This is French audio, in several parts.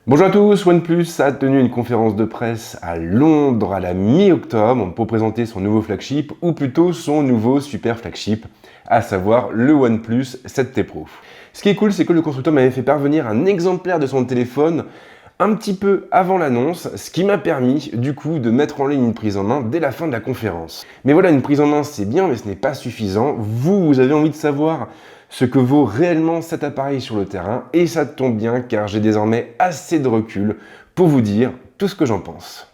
Bonjour à tous, OnePlus a tenu une conférence de presse à Londres à la mi-octobre pour présenter son nouveau flagship, ou plutôt son nouveau super flagship, à savoir le OnePlus 7T Pro. Ce qui est cool, c'est que le constructeur m'avait fait parvenir un exemplaire de son téléphone un petit peu avant l'annonce, ce qui m'a permis du coup de mettre en ligne une prise en main dès la fin de la conférence. Mais voilà, une prise en main c'est bien, mais ce n'est pas suffisant. Vous avez envie de savoir ce que vaut réellement cet appareil sur le terrain, et ça tombe bien car j'ai désormais assez de recul pour vous dire tout ce que j'en pense.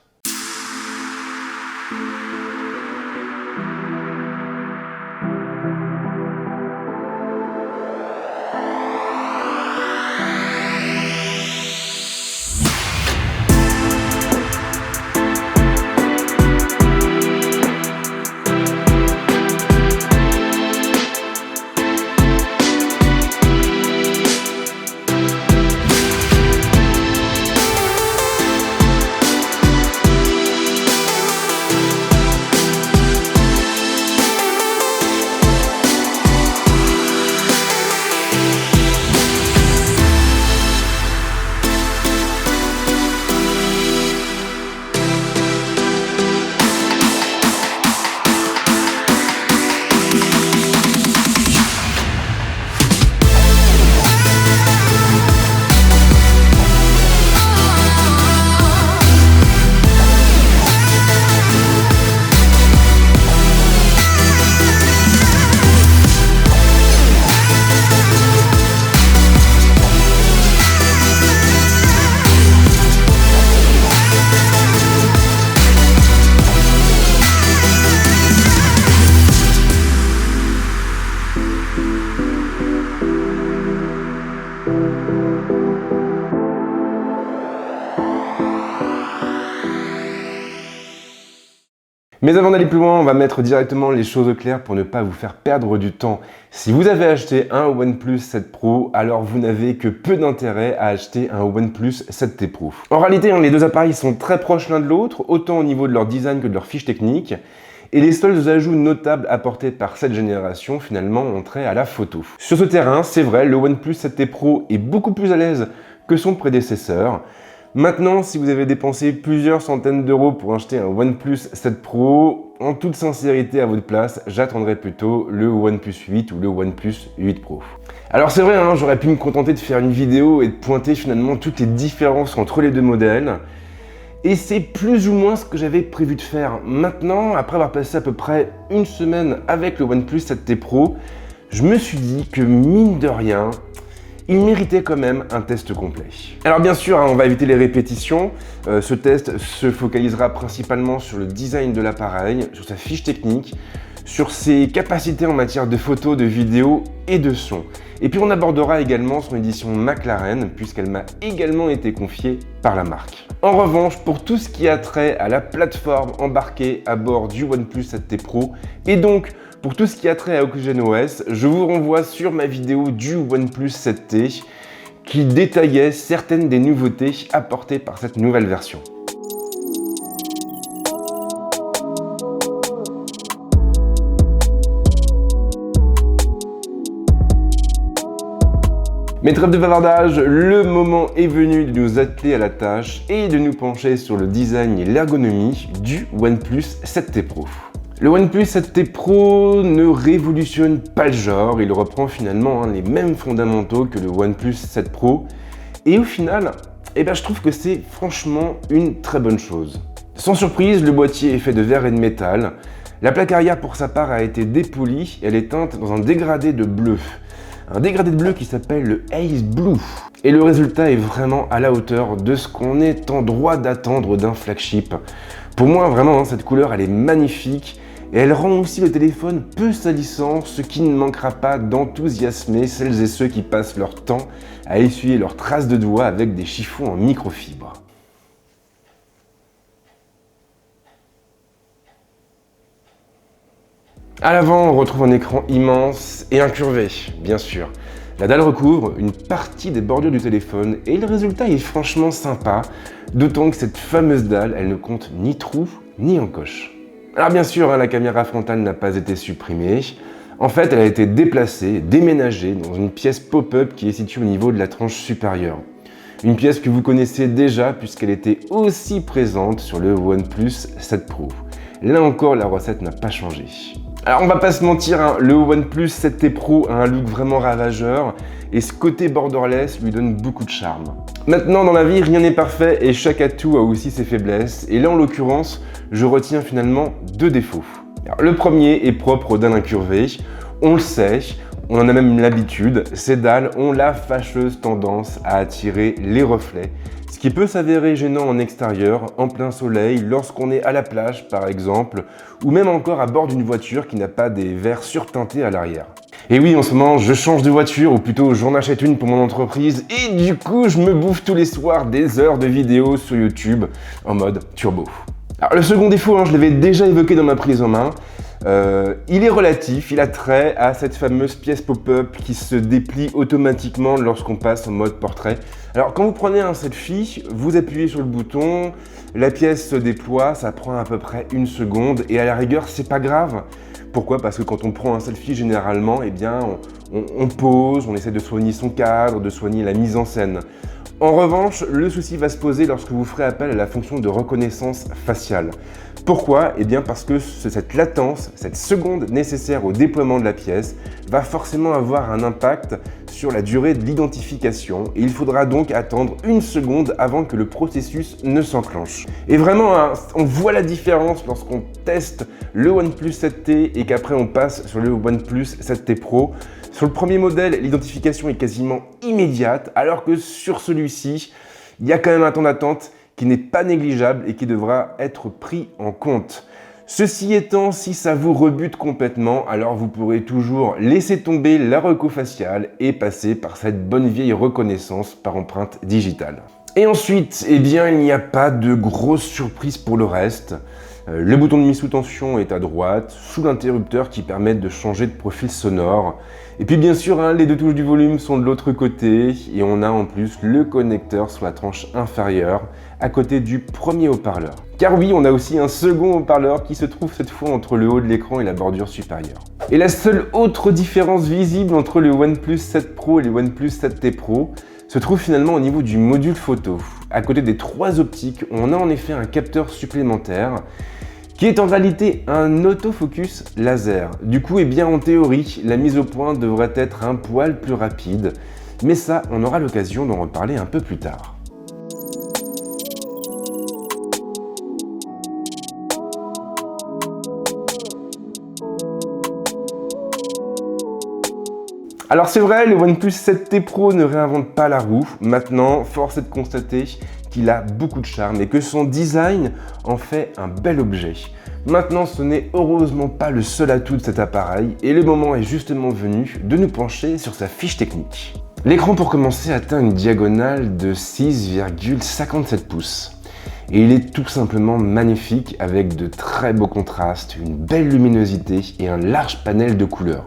Mais avant d'aller plus loin, on va mettre directement les choses au clair pour ne pas vous faire perdre du temps. Si vous avez acheté un OnePlus 7 Pro, alors vous n'avez que peu d'intérêt à acheter un OnePlus 7T Pro. En réalité, les deux appareils sont très proches l'un de l'autre, autant au niveau de leur design que de leur fiche technique. Et les seuls ajouts notables apportés par cette génération, finalement, ont trait à la photo. Sur ce terrain, c'est vrai, le OnePlus 7T Pro est beaucoup plus à l'aise que son prédécesseur. Maintenant, si vous avez dépensé plusieurs centaines d'euros pour acheter un OnePlus 7 Pro, en toute sincérité à votre place, j'attendrai plutôt le OnePlus 8 ou le OnePlus 8 Pro. Alors c'est vrai, j'aurais pu me contenter de faire une vidéo et de pointer finalement toutes les différences entre les deux modèles. Et c'est plus ou moins ce que j'avais prévu de faire. Maintenant, après avoir passé à peu près une semaine avec le OnePlus 7T Pro, je me suis dit que mine de rien, il méritait quand même un test complet. Alors bien sûr, on va éviter les répétitions. Ce test se focalisera principalement sur le design de l'appareil, sur sa fiche technique, sur ses capacités en matière de photos, de vidéos et de son. Et puis on abordera également son édition McLaren, puisqu'elle m'a également été confiée par la marque. En revanche, pour tout ce qui a trait à la plateforme embarquée à bord du OnePlus 7T Pro, et donc pour tout ce qui a trait à OxygenOS, je vous renvoie sur ma vidéo du OnePlus 7T qui détaillait certaines des nouveautés apportées par cette nouvelle version. Mais trêve de bavardage, le moment est venu de nous atteler à la tâche et de nous pencher sur le design et l'ergonomie du OnePlus 7T Pro. Le OnePlus 7T Pro ne révolutionne pas le genre, il reprend finalement les mêmes fondamentaux que le OnePlus 7 Pro. Et au final, je trouve que c'est franchement une très bonne chose. Sans surprise, le boîtier est fait de verre et de métal. La plaque arrière pour sa part a été dépolie et elle est teinte dans un dégradé de bleu. Un dégradé de bleu qui s'appelle le Ace Blue. Et le résultat est vraiment à la hauteur de ce qu'on est en droit d'attendre d'un flagship. Pour moi, vraiment, cette couleur, elle est magnifique. Et elle rend aussi le téléphone peu salissant, ce qui ne manquera pas d'enthousiasmer celles et ceux qui passent leur temps à essuyer leurs traces de doigts avec des chiffons en microfibre. À l'avant, on retrouve un écran immense et incurvé, bien sûr. La dalle recouvre une partie des bordures du téléphone et le résultat est franchement sympa, d'autant que cette fameuse dalle, elle ne compte ni trou ni encoche. Alors bien sûr, la caméra frontale n'a pas été supprimée. En fait, elle a été déplacée, déménagée dans une pièce pop-up qui est située au niveau de la tranche supérieure. Une pièce que vous connaissez déjà puisqu'elle était aussi présente sur le OnePlus 7 Pro. Là encore, la recette n'a pas changé. Alors on va pas se mentir, hein, le OnePlus 7T Pro a un look vraiment ravageur et ce côté borderless lui donne beaucoup de charme. Maintenant dans la vie, rien n'est parfait et chaque atout a aussi ses faiblesses et là en l'occurrence, je retiens finalement 2 défauts. Alors, le premier est propre aux dalles incurvées, on le sait, on en a même l'habitude, ces dalles ont la fâcheuse tendance à attirer les reflets, ce qui peut s'avérer gênant en extérieur, en plein soleil, lorsqu'on est à la plage par exemple, ou même encore à bord d'une voiture qui n'a pas des verres surteintés à l'arrière. Et oui, en ce moment, je change de voiture, ou plutôt j'en achète une pour mon entreprise, et du coup, je me bouffe tous les soirs des heures de vidéos sur YouTube en mode turbo. Alors le second défaut, je l'avais déjà évoqué dans ma prise en main, il est relatif, il a trait à cette fameuse pièce pop-up qui se déplie automatiquement lorsqu'on passe en mode portrait. Alors quand vous prenez un selfie, vous appuyez sur le bouton, la pièce se déploie, ça prend à peu près 1 seconde et à la rigueur c'est pas grave. Pourquoi? Parce que quand on prend un selfie généralement, on pose, on essaie de soigner son cadre, de soigner la mise en scène. En revanche, le souci va se poser lorsque vous ferez appel à la fonction de reconnaissance faciale. Pourquoi? Eh bien parce que cette latence, cette seconde nécessaire au déploiement de la pièce, va forcément avoir un impact sur la durée de l'identification et il faudra donc attendre 1 seconde avant que le processus ne s'enclenche. Et vraiment, on voit la différence lorsqu'on teste le OnePlus 7T et qu'après on passe sur le OnePlus 7T Pro. Sur le premier modèle, l'identification est quasiment immédiate, alors que sur celui-ci, il y a quand même un temps d'attente qui n'est pas négligeable et qui devra être pris en compte. Ceci étant, si ça vous rebute complètement, alors vous pourrez toujours laisser tomber la reco faciale et passer par cette bonne vieille reconnaissance par empreinte digitale. Et ensuite, eh bien, il n'y a pas de grosse surprise pour le reste. Le bouton de mise sous tension est à droite, sous l'interrupteur qui permet de changer de profil sonore. Et puis bien sûr, les 2 touches du volume sont de l'autre côté et on a en plus le connecteur sur la tranche inférieure à côté du premier haut-parleur. Car oui, on a aussi un second haut-parleur qui se trouve cette fois entre le haut de l'écran et la bordure supérieure. Et la seule autre différence visible entre le OnePlus 7 Pro et le OnePlus 7T Pro se trouve finalement au niveau du module photo. À côté des 3 optiques, on a en effet un capteur supplémentaire qui est en réalité un autofocus laser. Du coup, eh bien, en théorie, la mise au point devrait être un poil plus rapide, mais ça, on aura l'occasion d'en reparler un peu plus tard. Alors c'est vrai, le OnePlus 7T Pro ne réinvente pas la roue. Maintenant, force est de constater qu'il a beaucoup de charme et que son design en fait un bel objet. Maintenant, ce n'est heureusement pas le seul atout de cet appareil et le moment est justement venu de nous pencher sur sa fiche technique. L'écran pour commencer atteint une diagonale de 6,57 pouces. Et il est tout simplement magnifique avec de très beaux contrastes, une belle luminosité et un large panel de couleurs.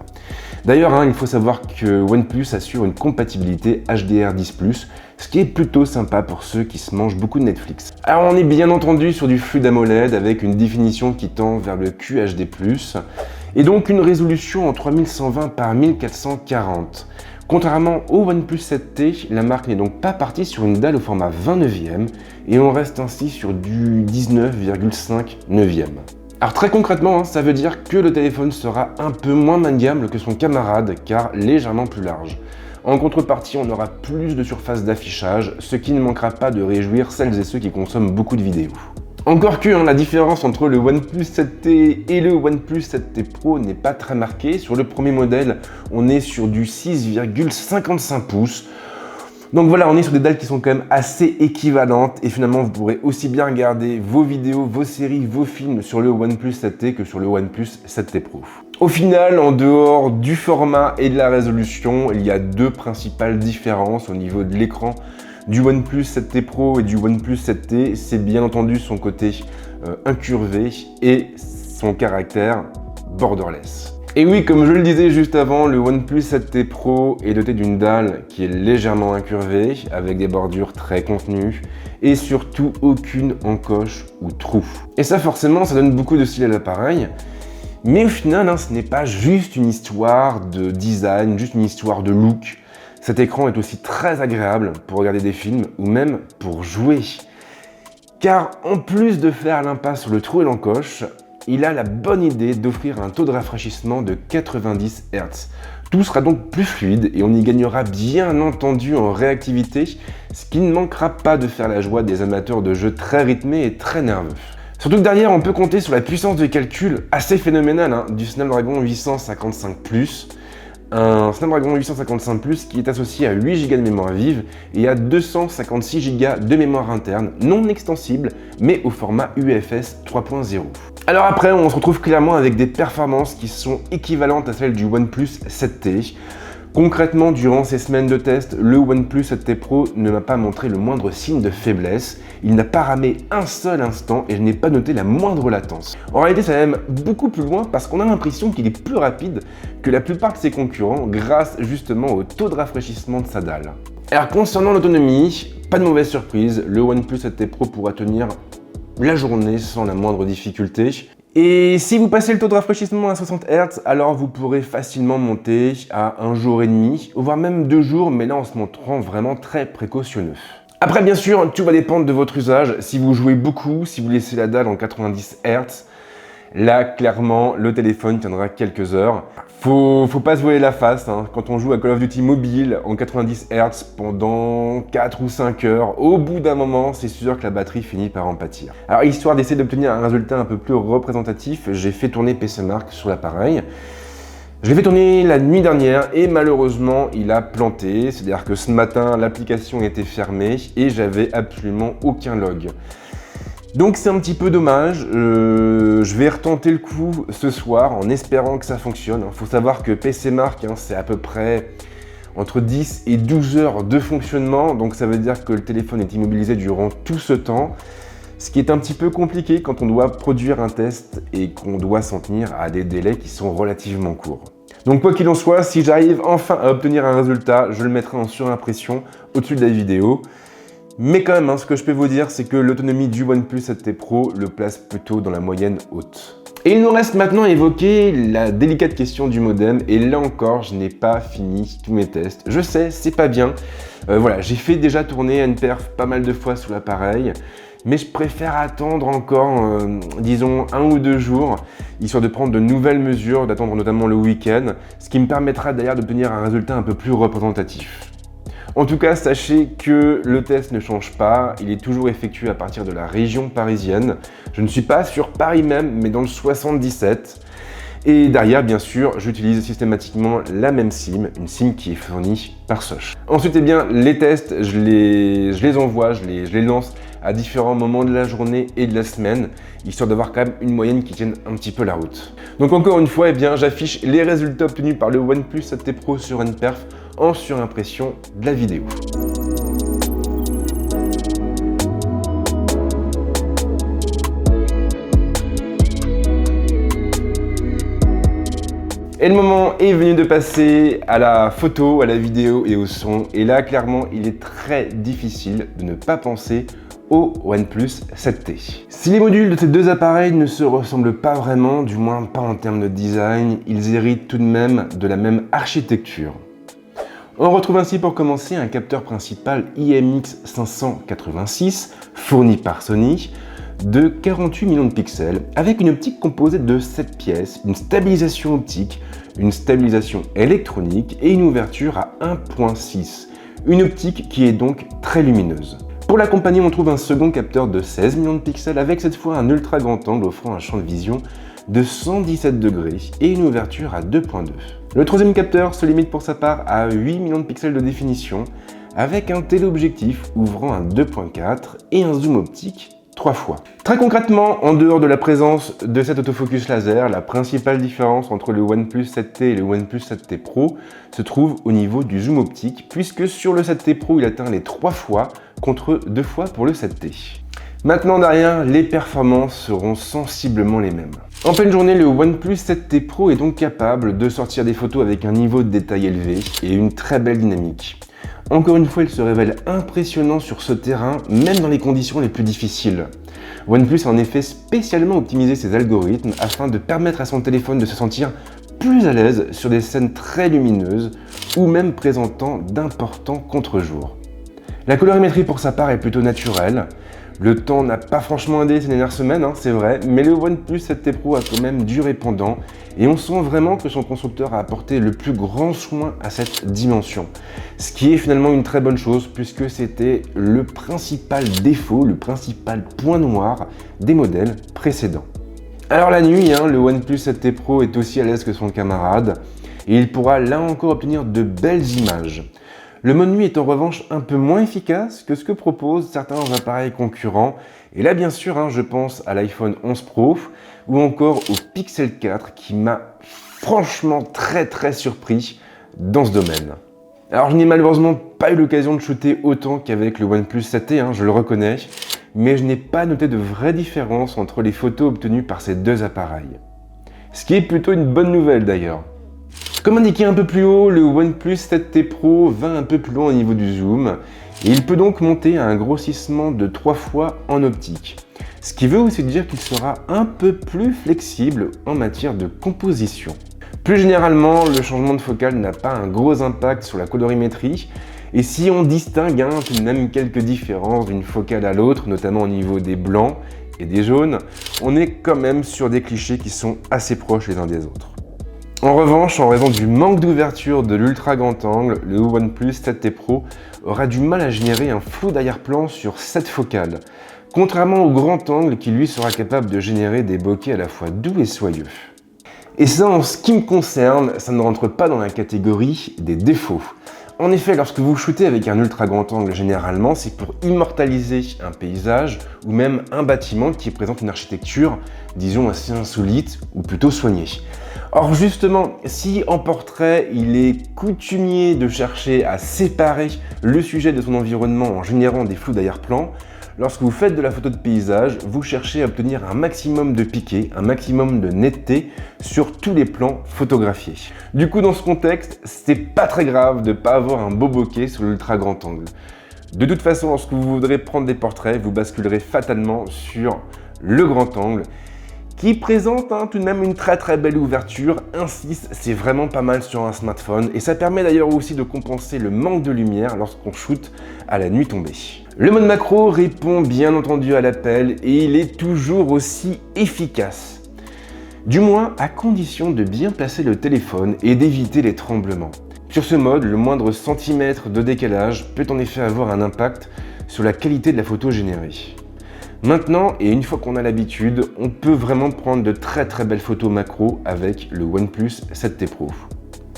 D'ailleurs, il faut savoir que OnePlus assure une compatibilité HDR10+, ce qui est plutôt sympa pour ceux qui se mangent beaucoup de Netflix. Alors on est bien entendu sur du Fluid AMOLED avec une définition qui tend vers le QHD+, et donc une résolution en 3120 par 1440. Contrairement au OnePlus 7T, la marque n'est donc pas partie sur une dalle au format 20 neuvième et on reste ainsi sur du 19,5 neuvième. Alors très concrètement, ça veut dire que le téléphone sera un peu moins maniable que son camarade car légèrement plus large. En contrepartie, on aura plus de surface d'affichage, ce qui ne manquera pas de réjouir celles et ceux qui consomment beaucoup de vidéos. Encore que la différence entre le OnePlus 7T et le OnePlus 7T Pro n'est pas très marquée. Sur le premier modèle, on est sur du 6,55 pouces. Donc voilà, on est sur des dalles qui sont quand même assez équivalentes et finalement vous pourrez aussi bien regarder vos vidéos, vos séries, vos films sur le OnePlus 7T que sur le OnePlus 7T Pro. Au final, en dehors du format et de la résolution, il y a 2 principales différences au niveau de l'écran du OnePlus 7T Pro et du OnePlus 7T. C'est bien entendu son côté incurvé et son caractère borderless. Et oui, comme je le disais juste avant, le OnePlus 7T Pro est doté d'une dalle qui est légèrement incurvée, avec des bordures très contenues, et surtout aucune encoche ou trou. Et ça forcément, ça donne beaucoup de style à l'appareil, mais au final, ce n'est pas juste une histoire de design, juste une histoire de look. Cet écran est aussi très agréable pour regarder des films ou même pour jouer. Car en plus de faire l'impasse sur le trou et l'encoche, il a la bonne idée d'offrir un taux de rafraîchissement de 90 Hz. Tout sera donc plus fluide et on y gagnera bien entendu en réactivité, ce qui ne manquera pas de faire la joie des amateurs de jeux très rythmés et très nerveux. Surtout que derrière, on peut compter sur la puissance de calcul assez phénoménale du Snapdragon 855+, un Snapdragon 855+, qui est associé à 8 Go de mémoire vive et à 256 Go de mémoire interne, non extensible, mais au format UFS 3.0. Alors après, on se retrouve clairement avec des performances qui sont équivalentes à celles du OnePlus 7T. Concrètement, durant ces semaines de test, le OnePlus 7T Pro ne m'a pas montré le moindre signe de faiblesse. Il n'a pas ramé un seul instant et je n'ai pas noté la moindre latence. En réalité, ça va même beaucoup plus loin parce qu'on a l'impression qu'il est plus rapide que la plupart de ses concurrents grâce justement au taux de rafraîchissement de sa dalle. Alors concernant l'autonomie, pas de mauvaise surprise, le OnePlus 7T Pro pourra tenir la journée sans la moindre difficulté. Et si vous passez le taux de rafraîchissement à 60 Hz, alors vous pourrez facilement monter à 1 jour et demi, voire même 2 jours, mais là en se montrant vraiment très précautionneux. Après bien sûr, tout va dépendre de votre usage. Si vous jouez beaucoup, si vous laissez la dalle en 90 Hz, là clairement le téléphone tiendra quelques heures. Faut pas se voiler la face, quand on joue à Call of Duty mobile en 90 Hz pendant 4 ou 5 heures, au bout d'un moment, c'est sûr que la batterie finit par en pâtir. Alors histoire d'essayer d'obtenir un résultat un peu plus représentatif, j'ai fait tourner PCMark sur l'appareil. Je l'ai fait tourner la nuit dernière et malheureusement il a planté, c'est-à-dire que ce matin l'application était fermée et j'avais absolument aucun log. Donc c'est un petit peu dommage, je vais retenter le coup ce soir en espérant que ça fonctionne. Faut savoir que PCMark c'est à peu près entre 10 et 12 heures de fonctionnement, donc ça veut dire que le téléphone est immobilisé durant tout ce temps, ce qui est un petit peu compliqué quand on doit produire un test et qu'on doit s'en tenir à des délais qui sont relativement courts. Donc quoi qu'il en soit, si j'arrive enfin à obtenir un résultat, je le mettrai en surimpression au-dessus de la vidéo. Mais quand même, ce que je peux vous dire, c'est que l'autonomie du OnePlus 7T Pro le place plutôt dans la moyenne haute. Et il nous reste maintenant à évoquer la délicate question du modem, et là encore, je n'ai pas fini tous mes tests. Je sais, c'est pas bien. Voilà, j'ai fait déjà tourner NPerf pas mal de fois sur l'appareil, mais je préfère attendre encore, disons, 1 ou 2 jours, histoire de prendre de nouvelles mesures, d'attendre notamment le week-end, ce qui me permettra d'ailleurs d'obtenir un résultat un peu plus représentatif. En tout cas, sachez que le test ne change pas, il est toujours effectué à partir de la région parisienne. Je ne suis pas sur Paris même, mais dans le 77. Et derrière, bien sûr, j'utilise systématiquement la même SIM, une SIM qui est fournie par Sosh. Ensuite, eh bien, les tests, je les envoie, je les lance à différents moments de la journée et de la semaine, histoire d'avoir quand même une moyenne qui tienne un petit peu la route. Donc encore une fois, eh bien, j'affiche les résultats obtenus par le OnePlus 7T Pro sur NPerf en surimpression de la vidéo. Et le moment est venu de passer à la photo, à la vidéo et au son. Et là, clairement, il est très difficile de ne pas penser au OnePlus 7T. Si les modules de ces deux appareils ne se ressemblent pas vraiment, du moins pas en termes de design, ils héritent tout de même de la même architecture. On retrouve ainsi pour commencer un capteur principal IMX586 fourni par Sony de 48 millions de pixels avec une optique composée de 7 pièces, une stabilisation optique, une stabilisation électronique et une ouverture à 1.6. Une optique qui est donc très lumineuse. Pour l'accompagner, on trouve un second capteur de 16 millions de pixels avec cette fois un ultra grand angle offrant un champ de vision de 117 degrés et une ouverture à 2.2. Le troisième capteur se limite pour sa part à 8 millions de pixels de définition avec un téléobjectif ouvrant un 2.4 et un zoom optique 3 fois. Très concrètement, en dehors de la présence de cet autofocus laser, la principale différence entre le OnePlus 7T et le OnePlus 7T Pro se trouve au niveau du zoom optique, puisque sur le 7T Pro, il atteint les 3 fois contre 2 fois pour le 7T. Maintenant derrière, les performances seront sensiblement les mêmes. En pleine journée, le OnePlus 7T Pro est donc capable de sortir des photos avec un niveau de détail élevé et une très belle dynamique. Encore une fois, il se révèle impressionnant sur ce terrain, même dans les conditions les plus difficiles. OnePlus a en effet spécialement optimisé ses algorithmes afin de permettre à son téléphone de se sentir plus à l'aise sur des scènes très lumineuses ou même présentant d'importants contre-jours. La colorimétrie pour sa part est plutôt naturelle. Le temps n'a pas franchement aidé ces dernières semaines, c'est vrai, mais le OnePlus 7T Pro a quand même du répondant et on sent vraiment que son constructeur a apporté le plus grand soin à cette dimension. Ce qui est finalement une très bonne chose puisque c'était le principal défaut, le principal point noir des modèles précédents. Alors la nuit, le OnePlus 7T Pro est aussi à l'aise que son camarade et il pourra là encore obtenir de belles images. Le mode nuit est en revanche un peu moins efficace que ce que proposent certains appareils concurrents. Et là, bien sûr, je pense à l'iPhone 11 Pro ou encore au Pixel 4 qui m'a franchement très surpris dans ce domaine. Alors, je n'ai malheureusement pas eu l'occasion de shooter autant qu'avec le OnePlus 7T, je le reconnais, mais je n'ai pas noté de vraie différence entre les photos obtenues par ces deux appareils. Ce qui est plutôt une bonne nouvelle d'ailleurs. Comme indiqué un peu plus haut, le OnePlus 7T Pro va un peu plus loin au niveau du zoom et il peut donc monter à un grossissement de 3 fois en optique. Ce qui veut aussi dire qu'il sera un peu plus flexible en matière de composition. Plus généralement, le changement de focale n'a pas un gros impact sur la colorimétrie et si on distingue tout de même quelques différences d'une focale à l'autre, notamment au niveau des blancs et des jaunes, on est quand même sur des clichés qui sont assez proches les uns des autres. En revanche, en raison du manque d'ouverture de l'ultra grand angle, le OnePlus 7T Pro aura du mal à générer un flou d'arrière-plan sur cette focale, contrairement au grand angle qui lui sera capable de générer des bokeh à la fois doux et soyeux. Et ça, en ce qui me concerne, ça ne rentre pas dans la catégorie des défauts. En effet, lorsque vous shootez avec un ultra grand angle, généralement, c'est pour immortaliser un paysage ou même un bâtiment qui présente une architecture, disons, assez insolite ou plutôt soignée. Or justement, si en portrait, il est coutumier de chercher à séparer le sujet de son environnement en générant des flous d'arrière-plan, lorsque vous faites de la photo de paysage, vous cherchez à obtenir un maximum de piqué, un maximum de netteté sur tous les plans photographiés. Du coup, dans ce contexte, c'est pas très grave de ne pas avoir un beau bokeh sur l'ultra grand angle. De toute façon, lorsque vous voudrez prendre des portraits, vous basculerez fatalement sur le grand angle, qui présente tout de même une très belle ouverture. Ainsi, c'est vraiment pas mal sur un smartphone et ça permet d'ailleurs aussi de compenser le manque de lumière lorsqu'on shoot à la nuit tombée. Le mode macro répond bien entendu à l'appel et il est toujours aussi efficace. Du moins à condition de bien placer le téléphone et d'éviter les tremblements. Sur ce mode, le moindre centimètre de décalage peut en effet avoir un impact sur la qualité de la photo générée. Maintenant, et une fois qu'on a l'habitude, on peut vraiment prendre de très belles photos macro avec le OnePlus 7T Pro.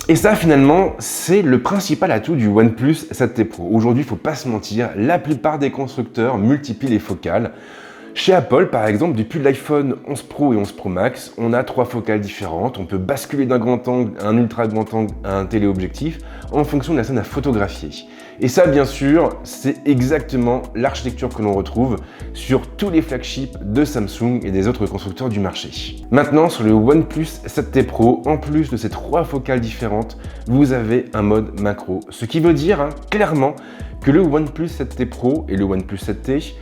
Et ça finalement, c'est le principal atout du OnePlus 7T Pro. Aujourd'hui, il ne faut pas se mentir, la plupart des constructeurs multiplient les focales. Chez Apple, par exemple, depuis l'iPhone 11 Pro et 11 Pro Max, on a 3 focales différentes. On peut basculer d'un grand angle à un ultra grand angle à un téléobjectif en fonction de la scène à photographier. Et ça, bien sûr, c'est exactement l'architecture que l'on retrouve sur tous les flagships de Samsung et des autres constructeurs du marché. Maintenant, sur le OnePlus 7T Pro, en plus de ces 3 focales différentes, vous avez un mode macro. Ce qui veut dire clairement que le OnePlus 7T Pro et le OnePlus 7T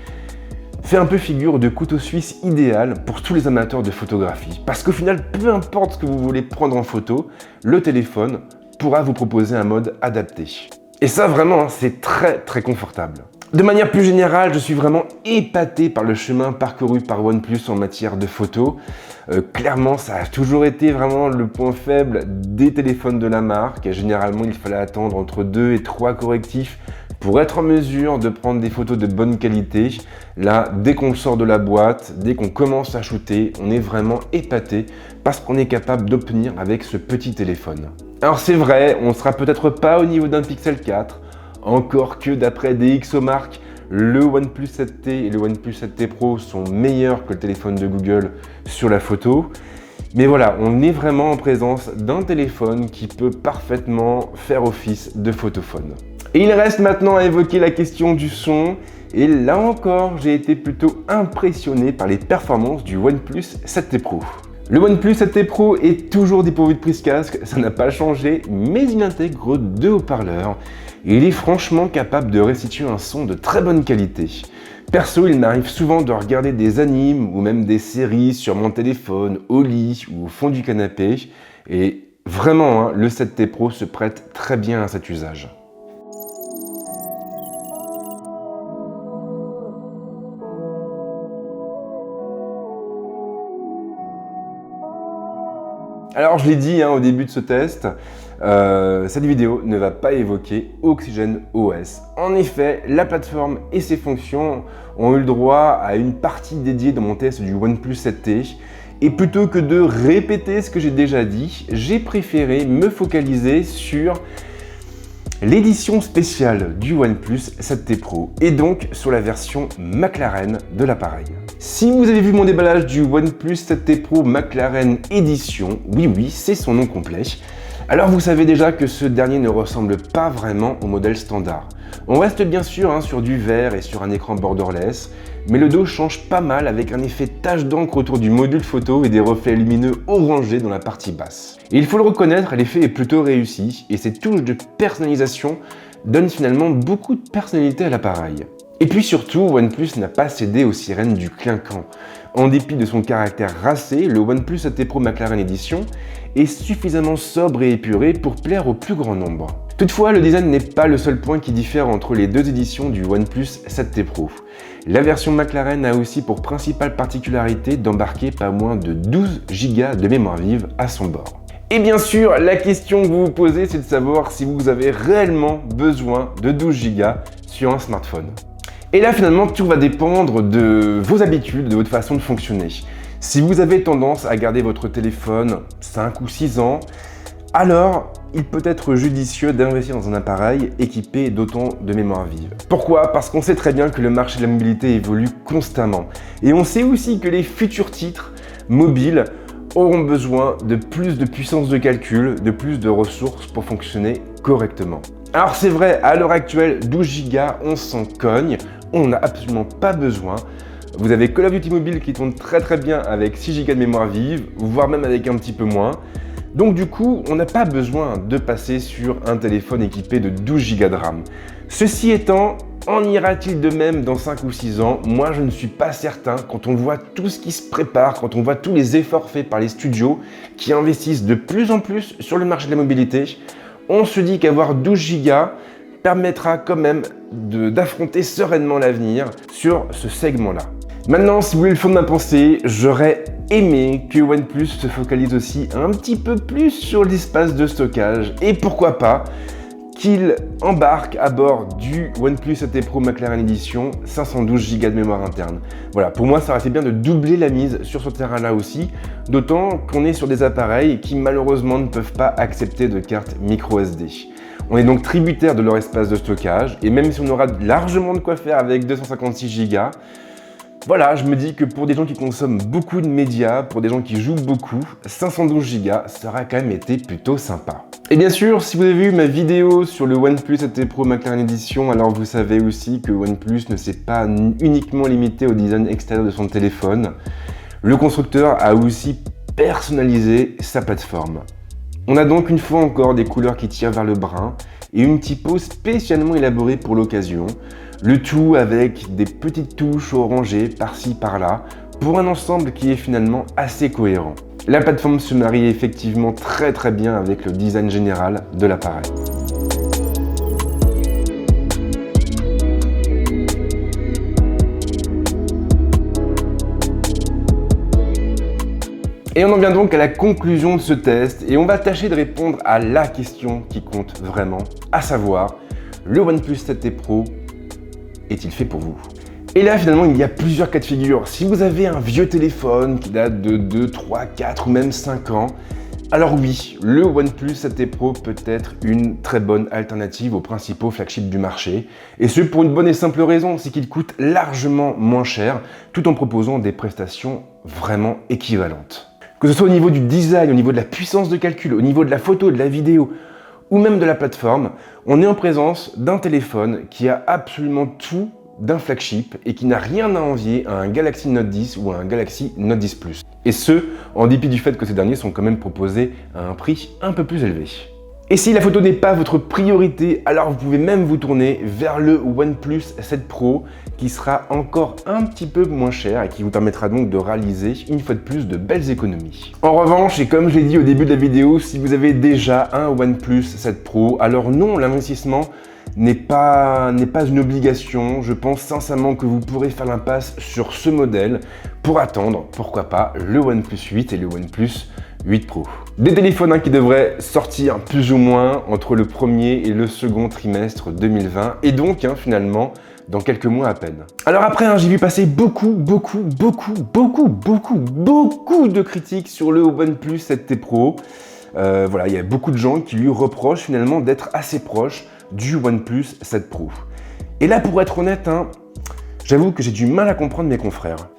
fait un peu figure de couteau suisse idéal pour tous les amateurs de photographie. Parce qu'au final, peu importe ce que vous voulez prendre en photo, le téléphone pourra vous proposer un mode adapté. Et ça vraiment, c'est très confortable. De manière plus générale, je suis vraiment épaté par le chemin parcouru par OnePlus en matière de photo. Clairement, ça a toujours été vraiment le point faible des téléphones de la marque. Et généralement, il fallait attendre entre 2 et 3 correctifs pour être en mesure de prendre des photos de bonne qualité. Là, dès qu'on sort de la boîte, dès qu'on commence à shooter, on est vraiment épaté parce qu'on est capable d'obtenir avec ce petit téléphone. Alors c'est vrai, on ne sera peut-être pas au niveau d'un Pixel 4, encore que d'après DxOMark, le OnePlus 7T et le OnePlus 7T Pro sont meilleurs que le téléphone de Google sur la photo. Mais voilà, on est vraiment en présence d'un téléphone qui peut parfaitement faire office de photophone. Et il reste maintenant à évoquer la question du son. Et là encore, j'ai été plutôt impressionné par les performances du OnePlus 7T Pro. Le OnePlus 7T Pro est toujours dépourvu de prise casque, ça n'a pas changé, mais il intègre 2 haut-parleurs et il est franchement capable de restituer un son de très bonne qualité. Perso, il m'arrive souvent de regarder des animes ou même des séries sur mon téléphone, au lit ou au fond du canapé et Vraiment, hein, le 7T Pro se prête très bien à cet usage. Alors je l'ai dit au début de ce test, cette vidéo ne va pas évoquer OxygenOS. En effet, la plateforme et ses fonctions ont eu le droit à une partie dédiée dans mon test du OnePlus 7T. Et plutôt que de répéter ce que j'ai déjà dit, j'ai préféré me focaliser sur l'édition spéciale du OnePlus 7T Pro et donc sur la version McLaren de l'appareil. Si vous avez vu mon déballage du OnePlus 7T Pro McLaren Edition, oui, c'est son nom complet, alors vous savez déjà que ce dernier ne ressemble pas vraiment au modèle standard. On reste bien sûr sur du vert et sur un écran borderless, mais le dos change pas mal avec un effet tache d'encre autour du module photo et des reflets lumineux orangés dans la partie basse. Et il faut le reconnaître, l'effet est plutôt réussi et ces touches de personnalisation donnent finalement beaucoup de personnalité à l'appareil. Et puis surtout, OnePlus n'a pas cédé aux sirènes du clinquant. En dépit de son caractère racé, le OnePlus 7T Pro McLaren Edition est suffisamment sobre et épuré pour plaire au plus grand nombre. Toutefois, le design n'est pas le seul point qui diffère entre les deux éditions du OnePlus 7T Pro. La version McLaren a aussi pour principale particularité d'embarquer pas moins de 12 Go de mémoire vive à son bord. Et bien sûr, la question que vous vous posez, c'est de savoir si vous avez réellement besoin de 12 Go sur un smartphone. Et là, finalement, tout va dépendre de vos habitudes, de votre façon de fonctionner. Si vous avez tendance à garder votre téléphone 5 ou 6 ans, alors il peut être judicieux d'investir dans un appareil équipé d'autant de mémoire vive. Pourquoi ? Parce qu'on sait très bien que le marché de la mobilité évolue constamment. Et on sait aussi que les futurs titres mobiles auront besoin de plus de puissance de calcul, de plus de ressources pour fonctionner correctement. Alors c'est vrai, à l'heure actuelle, 12 Go, on s'en cogne, on n'a absolument pas besoin. Vous avez Call of Duty Mobile qui tourne très bien avec 6 Go de mémoire vive, voire même avec un petit peu moins. Donc du coup, on n'a pas besoin de passer sur un téléphone équipé de 12 Go de RAM. Ceci étant, en ira-t-il de même dans 5 ou 6 ans? Moi, je ne suis pas certain quand on voit tout ce qui se prépare, quand on voit tous les efforts faits par les studios qui investissent de plus en plus sur le marché de la mobilité. On se dit qu'avoir 12 Go permettra quand même d'affronter sereinement l'avenir sur ce segment-là. Maintenant, si vous voulez le fond de ma pensée, j'aurais aimé que OnePlus se focalise aussi un petit peu plus sur l'espace de stockage et pourquoi pas qu'il embarque à bord du OnePlus 7T Pro McLaren Edition 512 Go de mémoire interne. Voilà, pour moi ça aurait été bien de doubler la mise sur ce terrain-là aussi, d'autant qu'on est sur des appareils qui malheureusement ne peuvent pas accepter de carte micro SD. On est donc tributaire de leur espace de stockage et même si on aura largement de quoi faire avec 256 Go, voilà, je me dis que pour des gens qui consomment beaucoup de médias, pour des gens qui jouent beaucoup, 512 Go, ça aurait quand même été plutôt sympa. Et bien sûr, si vous avez vu ma vidéo sur le OnePlus 7T Pro McLaren Edition, alors vous savez aussi que OnePlus ne s'est pas uniquement limité au design extérieur de son téléphone. Le constructeur a aussi personnalisé sa plateforme. On a donc une fois encore des couleurs qui tirent vers le brun et une typo spécialement élaborée pour l'occasion. Le tout avec des petites touches orangées par-ci par-là pour un ensemble qui est finalement assez cohérent. La plateforme se marie effectivement très bien avec le design général de l'appareil. Et on en vient donc à la conclusion de ce test et on va tâcher de répondre à la question qui compte vraiment, à savoir, le OnePlus 7T Pro est-il fait pour vous? Et là finalement il y a plusieurs cas de figure. Si vous avez un vieux téléphone qui date de 2, 3, 4 ou même 5 ans, alors oui, le OnePlus 7T Pro peut être une très bonne alternative aux principaux flagships du marché. Et ce pour une bonne et simple raison, c'est qu'il coûte largement moins cher tout en proposant des prestations vraiment équivalentes. Que ce soit au niveau du design, au niveau de la puissance de calcul, au niveau de la photo, de la vidéo, ou même de la plateforme, on est en présence d'un téléphone qui a absolument tout d'un flagship et qui n'a rien à envier à un Galaxy Note 10 ou à un Galaxy Note 10 Plus. Et ce, en dépit du fait que ces derniers sont quand même proposés à un prix un peu plus élevé. Et si la photo n'est pas votre priorité, alors vous pouvez même vous tourner vers le OnePlus 7 Pro qui sera encore un petit peu moins cher et qui vous permettra donc de réaliser une fois de plus de belles économies. En revanche, et comme je l'ai dit au début de la vidéo, si vous avez déjà un OnePlus 7 Pro, alors non, l'investissement n'est pas une obligation. Je pense sincèrement que vous pourrez faire l'impasse sur ce modèle pour attendre, pourquoi pas, le OnePlus 8 et le OnePlus 8 Pro. Des téléphones qui devraient sortir plus ou moins entre le premier et le second trimestre 2020 et donc finalement dans quelques mois à peine. Alors après, j'ai vu passer beaucoup de critiques sur le OnePlus 7T Pro. Voilà, il y a beaucoup de gens qui lui reprochent finalement d'être assez proche du OnePlus 7 Pro. Et là, pour être honnête, j'avoue que j'ai du mal à comprendre mes confrères.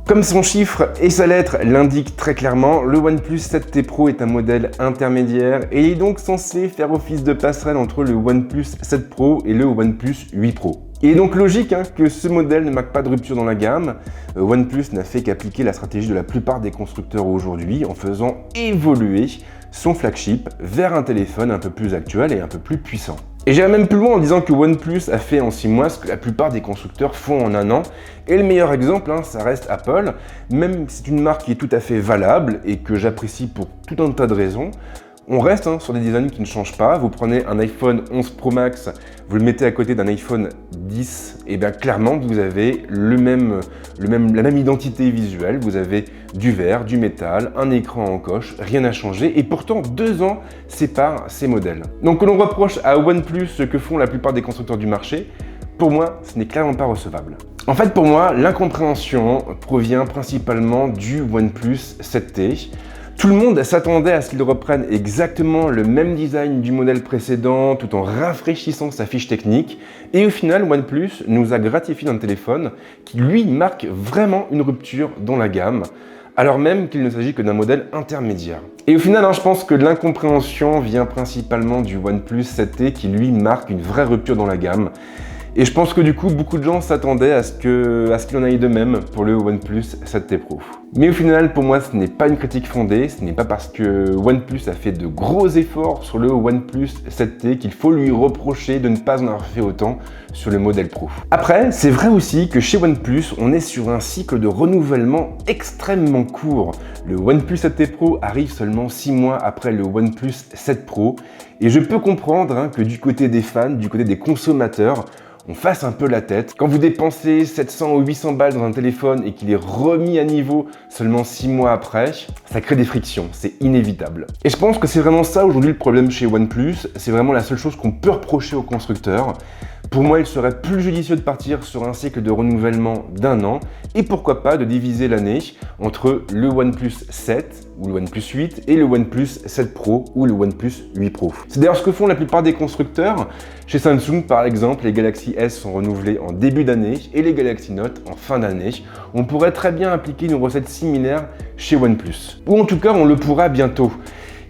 Comme son chiffre et sa lettre l'indiquent très clairement, le OnePlus 7T Pro est un modèle intermédiaire et il est donc censé faire office de passerelle entre le OnePlus 7 Pro et le OnePlus 8 Pro. Il est donc logique que ce modèle ne marque pas de rupture dans la gamme. OnePlus n'a fait qu'appliquer la stratégie de la plupart des constructeurs aujourd'hui en faisant évoluer son flagship vers un téléphone un peu plus actuel et un peu plus puissant. Et j'irai même plus loin en disant que OnePlus a fait en 6 mois ce que la plupart des constructeurs font en 1 an. Et le meilleur exemple, ça reste Apple. Même si c'est une marque qui est tout à fait valable et que j'apprécie pour tout un tas de raisons, on reste sur des designs qui ne changent pas. Vous prenez un iPhone 11 Pro Max, vous le mettez à côté d'un iPhone 10, et bien clairement vous avez la même identité visuelle. Vous avez du verre, du métal, un écran en coche, rien n'a changé et pourtant 2 ans séparent ces modèles. Donc que l'on reproche à OnePlus ce que font la plupart des constructeurs du marché, pour moi ce n'est clairement pas recevable. En fait pour moi l'incompréhension provient principalement du OnePlus 7T. Tout le monde s'attendait à ce qu'il reprenne exactement le même design du modèle précédent tout en rafraîchissant sa fiche technique et au final OnePlus nous a gratifié d'un téléphone qui lui marque vraiment une rupture dans la gamme alors même qu'il ne s'agit que d'un modèle intermédiaire. Et au final, je pense que l'incompréhension vient principalement du OnePlus 7T qui lui marque une vraie rupture dans la gamme. Et je pense que du coup, beaucoup de gens s'attendaient à ce qu'il en aille de même pour le OnePlus 7T Pro. Mais au final, pour moi, ce n'est pas une critique fondée, ce n'est pas parce que OnePlus a fait de gros efforts sur le OnePlus 7T qu'il faut lui reprocher de ne pas en avoir fait autant sur le modèle Pro. Après, c'est vrai aussi que chez OnePlus, on est sur un cycle de renouvellement extrêmement court. Le OnePlus 7T Pro arrive seulement 6 mois après le OnePlus 7 Pro, et je peux comprendre que du côté des fans, du côté des consommateurs, on fasse un peu la tête. Quand vous dépensez 700 ou 800 balles dans un téléphone et qu'il est remis à niveau seulement 6 mois après, ça crée des frictions, c'est inévitable. Et je pense que c'est vraiment ça aujourd'hui le problème chez OnePlus, c'est vraiment la seule chose qu'on peut reprocher aux constructeurs. Pour moi, il serait plus judicieux de partir sur un cycle de renouvellement d'1 an et pourquoi pas de diviser l'année entre le OnePlus 7 ou le OnePlus 8 et le OnePlus 7 Pro ou le OnePlus 8 Pro. C'est d'ailleurs ce que font la plupart des constructeurs. Chez Samsung, par exemple, les Galaxy S sont renouvelés en début d'année et les Galaxy Note en fin d'année. On pourrait très bien appliquer une recette similaire chez OnePlus. Ou en tout cas, on le pourra bientôt.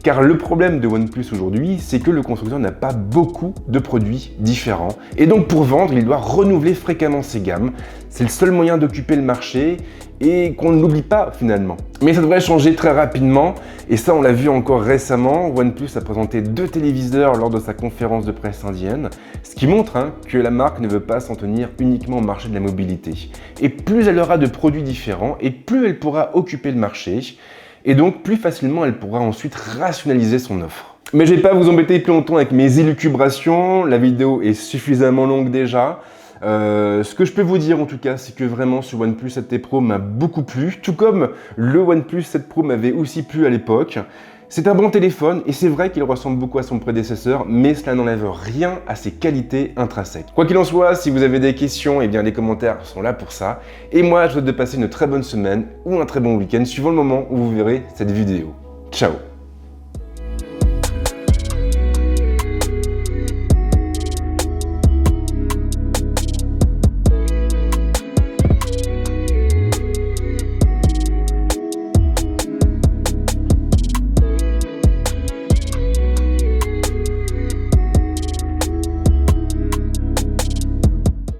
Car le problème de OnePlus aujourd'hui, c'est que le constructeur n'a pas beaucoup de produits différents. Et donc pour vendre, il doit renouveler fréquemment ses gammes. C'est le seul moyen d'occuper le marché et qu'on ne l'oublie pas finalement. Mais ça devrait changer très rapidement. Et ça, on l'a vu encore récemment. OnePlus a présenté 2 téléviseurs lors de sa conférence de presse indienne. Ce qui montre que la marque ne veut pas s'en tenir uniquement au marché de la mobilité. Et plus elle aura de produits différents et plus elle pourra occuper le marché. Et donc plus facilement elle pourra ensuite rationaliser son offre. Mais je vais pas vous embêter plus longtemps avec mes élucubrations, la vidéo est suffisamment longue déjà. Ce que je peux vous dire en tout cas, c'est que vraiment ce OnePlus 7T Pro m'a beaucoup plu, tout comme le OnePlus 7 Pro m'avait aussi plu à l'époque. C'est un bon téléphone et c'est vrai qu'il ressemble beaucoup à son prédécesseur, mais cela n'enlève rien à ses qualités intrinsèques. Quoi qu'il en soit, si vous avez des questions, eh bien les commentaires sont là pour ça. Et moi, je vous souhaite de passer une très bonne semaine ou un très bon week-end, suivant le moment où vous verrez cette vidéo. Ciao!